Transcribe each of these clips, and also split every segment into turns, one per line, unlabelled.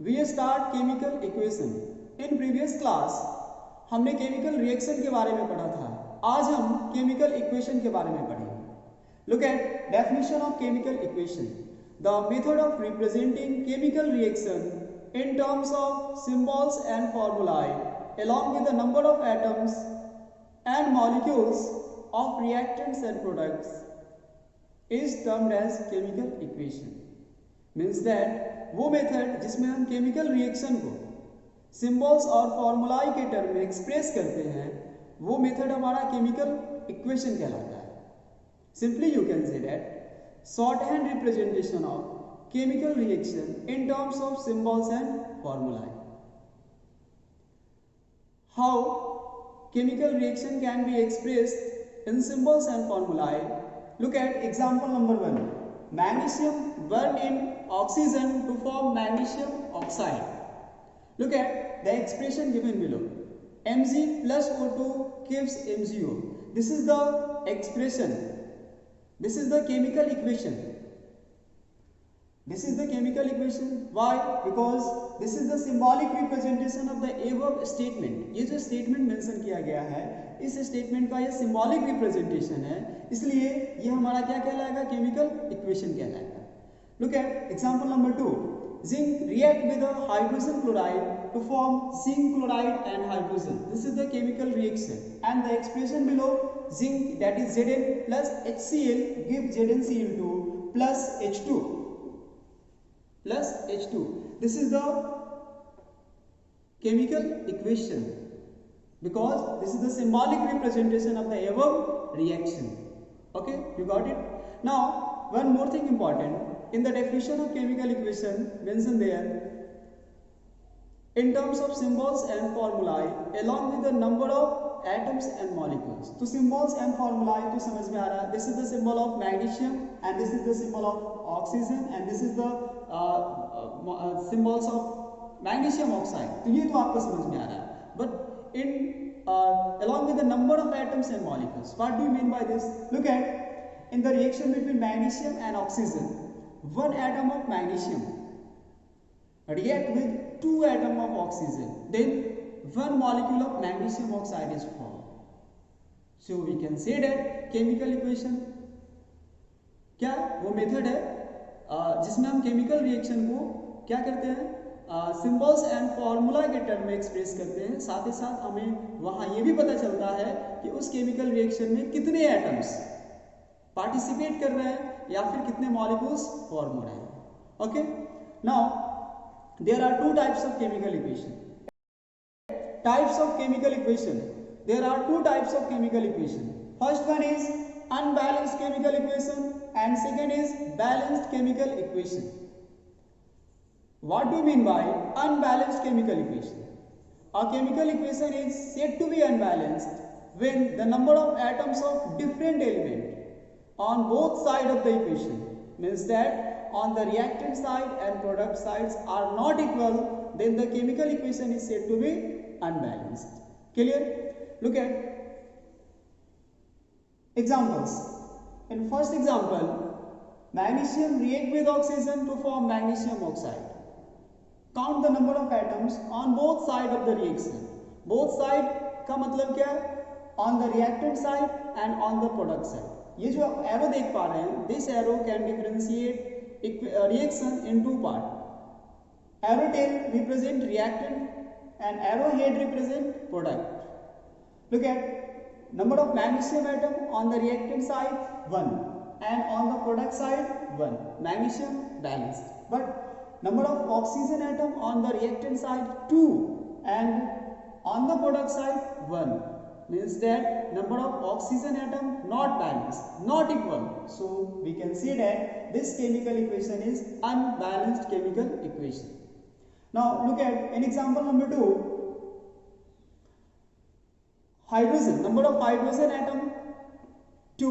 We start chemical equation. In previous class हमने chemical reaction के बारे में पढ़ा था। आज हम केमिकल इक्वेशन के बारे में पढ़ेंगे। Look at definition of chemical equation. The method of representing chemical reaction in terms of symbols and formulae along with the number of atoms and molecules of reactants and products is termed as chemical equation. Means that वो method जिसमें हम chemical reaction को symbols और फॉर्मूलाई के term में express करते हैं वो मेथड हमारा केमिकल इक्वेशन कहलाता है। Simply you can say that shorthand representation of chemical reaction in terms of symbols and formulae. How chemical reaction can be expressed in symbols and formulae. Look at example number 1. Magnesium burned in oxygen to form magnesium oxide. Look at the expression given below. Mg plus O2 gives MgO. This is the expression. This is the chemical equation. This is the chemical equation. Why? Because this is the symbolic representation of the above statement. ये जो statement mention किया गया है इस statement का ये symbolic representation है, इसलिए ये हमारा क्या कहलाएगा? chemical equation कहलाएगा. Look at example number 2. Zinc react with a hydrogen chloride to form zinc chloride and hydrogen. This is the chemical reaction, and the expression below zinc, that is Zn plus HCl, gives ZnCl2 plus H2. Plus H2. This is the chemical equation because this is the symbolic representation of the above reaction. Okay, you got it? Now, one more thing important. In the definition of chemical equation mentioned there, in terms of symbols and formulae along with the number of atoms and molecules. तो symbols and formulae तो समझ में आ रहा है. This is the symbol of magnesium and this is the symbol of oxygen and this is the symbols of magnesium oxide. तो ये तो आपको समझ में आ रहा है. But in along with the number of atoms and molecules, what do you mean by this? Look at in the reaction between magnesium and oxygen, one atom of magnesium react with two atoms of oxygen, then one molecule of magnesium oxide is formed. So we can say that chemical equation क्या वो method है जिसमें हम chemical reaction को क्या करते हैं symbols and formula के टर्म में एक्सप्रेस करते हैं. साथ ही साथ हमें वहाँ ये भी पता चलता है कि उस केमिकल रिएक्शन में कितने एटम्स पार्टिसिपेट कर रहे हैं या फिर कितने मॉलिक्यूल्स फॉर्म हो रहे हैं. Okay, now there are two types of chemical equation. Types of chemical equation, there are two types of chemical equation. First one is unbalanced chemical equation and second is balanced chemical equation. What do you mean by unbalanced chemical equation? A chemical equation is said to be unbalanced when the number of atoms of different element on both sides of the equation, means that on the reactant side and product sides are not equal, then the chemical equation is said to be unbalanced. Clear? Look at examples. In first example, magnesium react with oxygen to form magnesium oxide. Count the number of atoms on both sides of the reaction. Both side का मतलब क्या है? On the reactant side and on the product side. ये जो आप arrow देख पा रहे हैं, this arrow can differentiate reaction in two parts. Arrow tail represent reactant and arrow head represent product. Look at number of magnesium atom on the reactant side 1 and on the product side 1. Magnesium balanced. But number of oxygen atom on the reactant side 2 and on the product side 1. Means that number of oxygen atom not balanced, not equal. So we can say that this chemical equation is unbalanced chemical equation. Now look at in example number 2. Hydrogen, number of hydrogen atom 2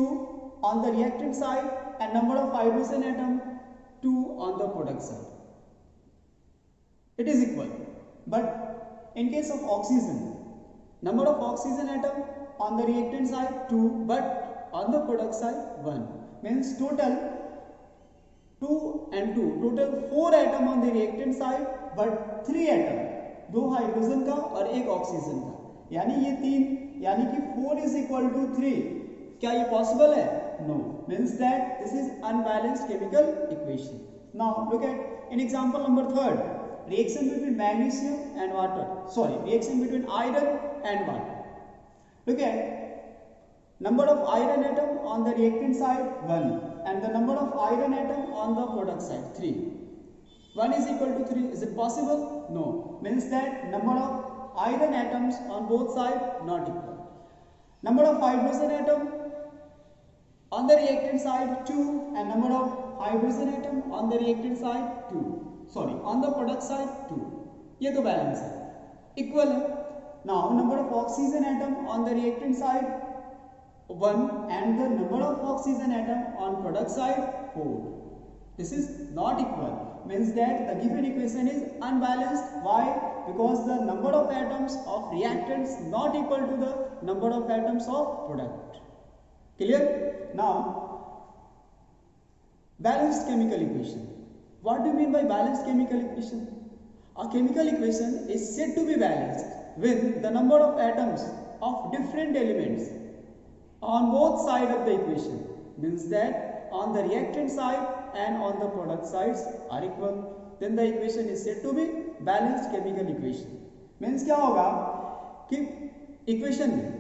on the reactant side and number of hydrogen atom 2 on the product side. It is equal. But in case of oxygen, number of oxygen atom on the reactant side 2 but on the product side 1. Means total 2 and 2, total 4 atom on the reactant side, but 3 atom, 2 hydrogen का और 1 oxygen का, यानी ये 3, यानी कि 4 is equal to 3। क्या ये possible है? No, means that this is unbalanced chemical equation. Now look at in example number 3, reaction between magnesium and water, sorry, reaction between iron and water. Look at number of iron atom on the reactant side 1 and the number of iron atom on the product side 3. 1 is equal to 3. Is it possible? No, means that number of iron atoms on both sides not equal. Number of hydrogen atom on the reactant side 2 and number of hydrogen atom on the reactant side 2. Sorry on the product side 2, ये तो balance है, equal है। Now number of oxygen atom on the reactant side 1 and the number of oxygen atom on product side 4, this is not equal, means that the given equation is unbalanced. Why? Because the number of atoms of reactants not equal to the number of atoms of product. Clear? Now balanced chemical equation. What do you mean by balanced chemical equation? A chemical equation is said to be balanced when the number of atoms of different elements on both sides of the equation, means that on the reactant side and on the product sides are equal. Then the equation is said to be balanced chemical equation. Means क्या होगा कि equation में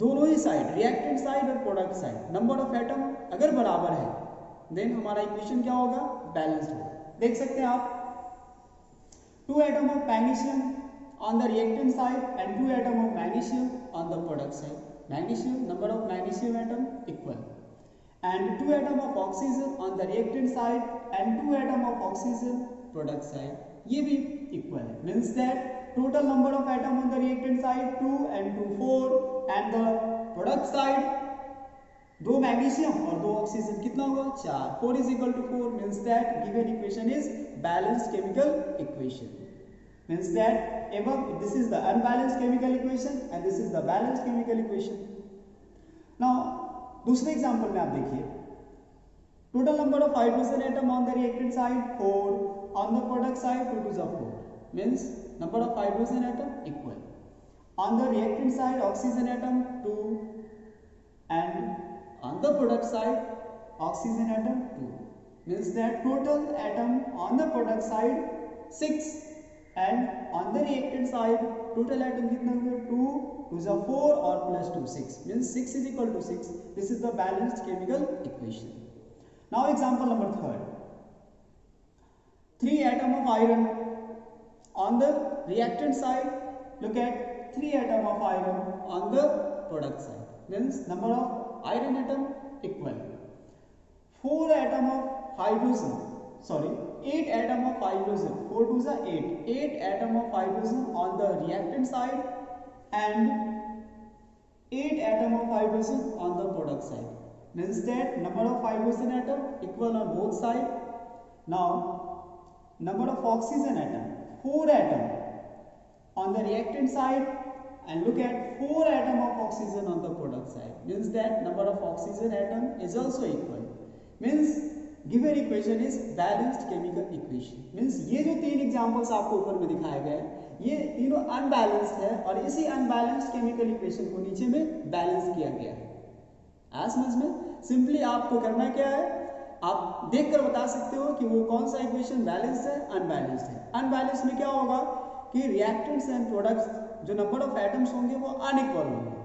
दोनों ही side, reactant side और product side, number of atom अगर बराबर है then हमारा इक्वेशन क्या होगा? बैलेंस्ड होगा। देख सकते हैं आप 2 atom of magnesium on the reactant side and 2 atom of magnesium on the product side. Magnesium, number of magnesium atom equal, and 2 atom of oxygen on the reactant side and 2 atom of oxygen product side, ये भी equal है। Means that total number of atom on the reactant side 2 and 2 4 and the product side 2 magnesium और 2 oxygen, कितना हुआ? 4. 4 is equal to 4 means that given equation is balanced chemical equation. Means that above this is the unbalanced chemical equation and this is the balanced chemical equation. Now दूसरे example में आप देखिए, total number of hydrogen atom on the reactant side 4, on the product side 2 to the 4, means number of hydrogen atom equal. On the reactant side oxygen atom 2 and on the product side oxygen atom 2, means that total atom on the product side 6 and on the reactant side total atom कितना हुआ? 2 to the 4 or plus 2 6, means 6 is equal to 6. This is the balanced chemical equation. Now example number 3, 3 atom of iron on the reactant side. Look at 3 atom of iron on the product side, means number of iron atom equal. 4 atom of hydrogen, sorry, 8 atom of hydrogen, 4 to the 8, 8 atom of hydrogen on the reactant side and 8 atom of hydrogen on the product side, means that number of hydrogen atom equal on both sides. Now number of oxygen atom, 4 atom on the reactant side and look at 4 atom of oxygen on the product side, means that number of oxygen atom is also equal. Means given equation is balanced chemical equation. Means ये जो 3 examples आपको ऊपर में दिखाए गए ये तीनों unbalanced है और इसी अनबैलेंस्ड केमिकल इक्वेशन को नीचे में बैलेंस किया गया है। आज समझ में सिंपली आपको करना क्या है, आप देखकर बता सकते हो कि वो कौन सा इक्वेशन बैलेंस्ड है, अनबैलेंस्ड है। अनबैलेंस्ड में क्या होगा कि रिएक्टेंट्स एंड प्रोडक्ट्स जो नंबर ऑफ एटम्स होंगे वो अनइक्वल होंगे,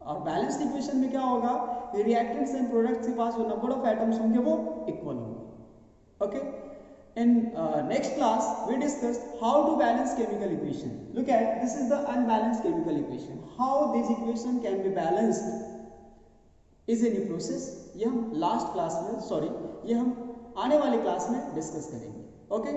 और बैलेंस्ड इक्वेशन में क्या होगा कि रिएक्टेंट्स एंड प्रोडक्ट्स के पास जो नंबर ऑफ एटम्स होंगे वो इक्वल होंगे। Okay, in next class we discuss how to balance chemical equation. Look at this is the unbalanced chemical equation, how this equation can be balanced is any process. ये हम last class में, sorry, ये हम आने वाली class में discuss करेंगे. Okay